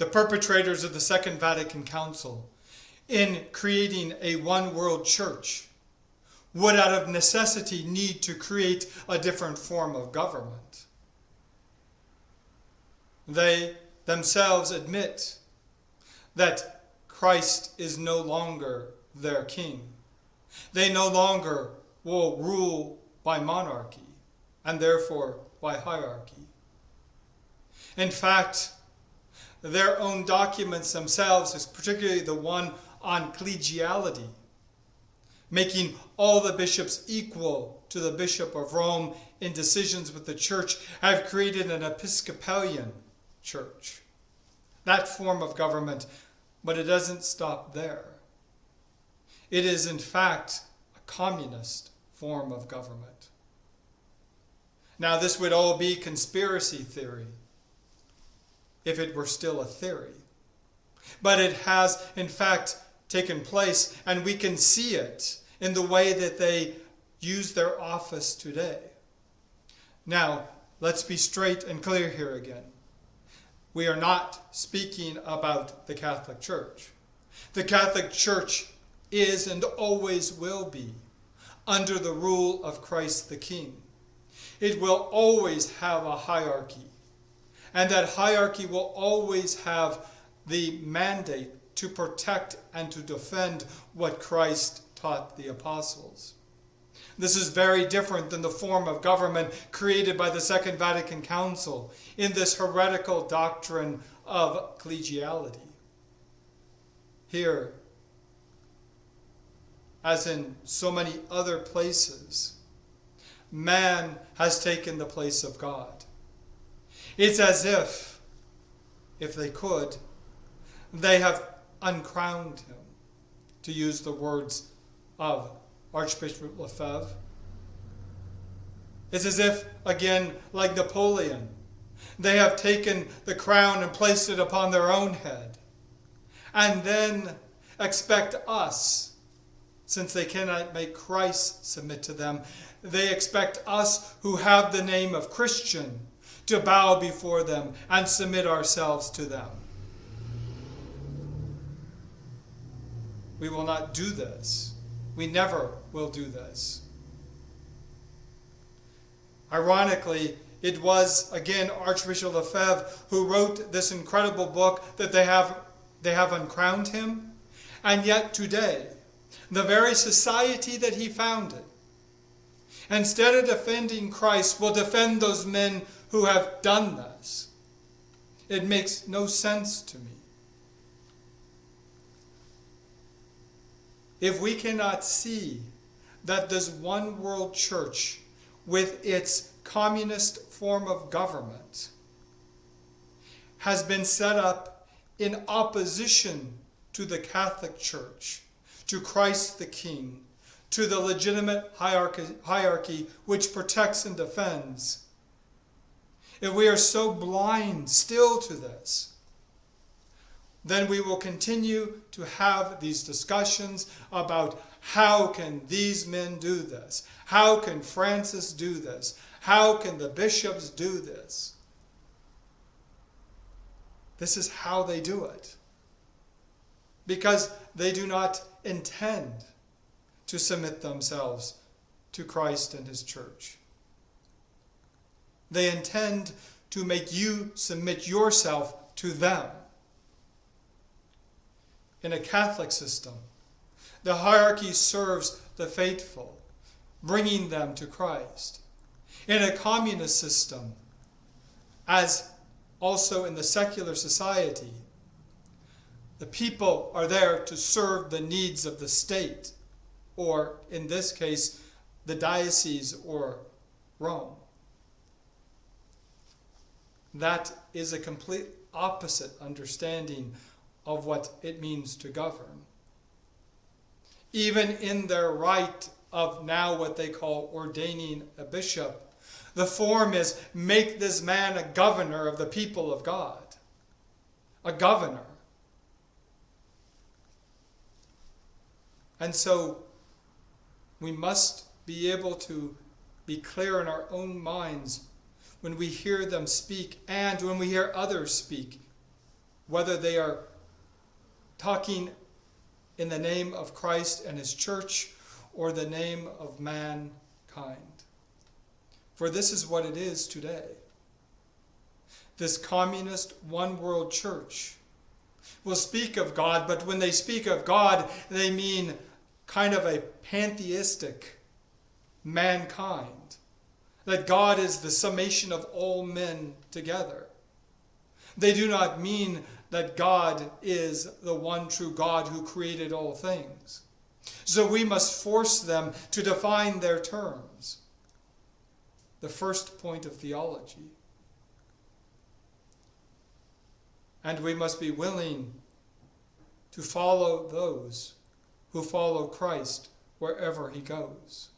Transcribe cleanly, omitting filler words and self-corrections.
the perpetrators of the Second Vatican Council, in creating a one world church, would out of necessity need to create a different form of government. They themselves admit that Christ is no longer their king. They no longer will rule by monarchy and therefore by hierarchy. In fact, their own documents themselves, particularly the one on collegiality, making all the bishops equal to the Bishop of Rome in decisions with the church, have created an Episcopalian church. That form of government, but it doesn't stop there. It is in fact a communist form of government. Now this would all be conspiracy theory, if it were still a theory. But it has in fact taken place, and we can see it in the way that they use their office today. Now, let's be straight and clear here again. We are not speaking about the Catholic Church. The Catholic Church is and always will be under the rule of Christ the King. It will always have a hierarchy, and that hierarchy will always have the mandate to protect and to defend what Christ taught the apostles. This is very different than the form of government created by the Second Vatican Council in this heretical doctrine of collegiality. Here, as in so many other places, man has taken the place of God. It's as if they could, they have uncrowned him, to use the words of Archbishop Lefebvre. It's as if, again, like Napoleon, they have taken the crown and placed it upon their own head, and then expect us, since they cannot make Christ submit to them, they expect us who have the name of Christian to bow before them and submit ourselves to them. We will not do this. We never will do this. Ironically, it was, again, Archbishop Lefebvre who wrote this incredible book that they have uncrowned him. And yet today, the very society that he founded, instead of defending Christ, will defend those men who have done this. It makes no sense to me. If we cannot see that this one world church with its communist form of government has been set up in opposition to the Catholic Church, to Christ the King, to the legitimate hierarchy which protects and defends, if we are so blind still to this, then we will continue to have these discussions about how can these men do this? How can Francis do this? How can the bishops do this? This is how they do it. Because they do not intend to submit themselves to Christ and his church. They intend to make you submit yourself to them. In a Catholic system, the hierarchy serves the faithful, bringing them to Christ. In a communist system, as also in the secular society, the people are there to serve the needs of the state, or in this case, the diocese or Rome. That is a complete opposite understanding of what it means to govern. Even in their right of now what they call ordaining a bishop, the form is make this man a governor of the people of God. A governor. And so we must be able to be clear in our own minds when we hear them speak and when we hear others speak. whether they are talking in the name of Christ and his church or the name of mankind. For this is what it is today. This communist one-world church will speak of God, but when they speak of God, they mean kind of a pantheistic mankind. That God is the summation of all men together. They do not mean that God is the one true God who created all things. So we must force them to define their terms. The first point of theology. And we must be willing to follow those who follow Christ wherever he goes.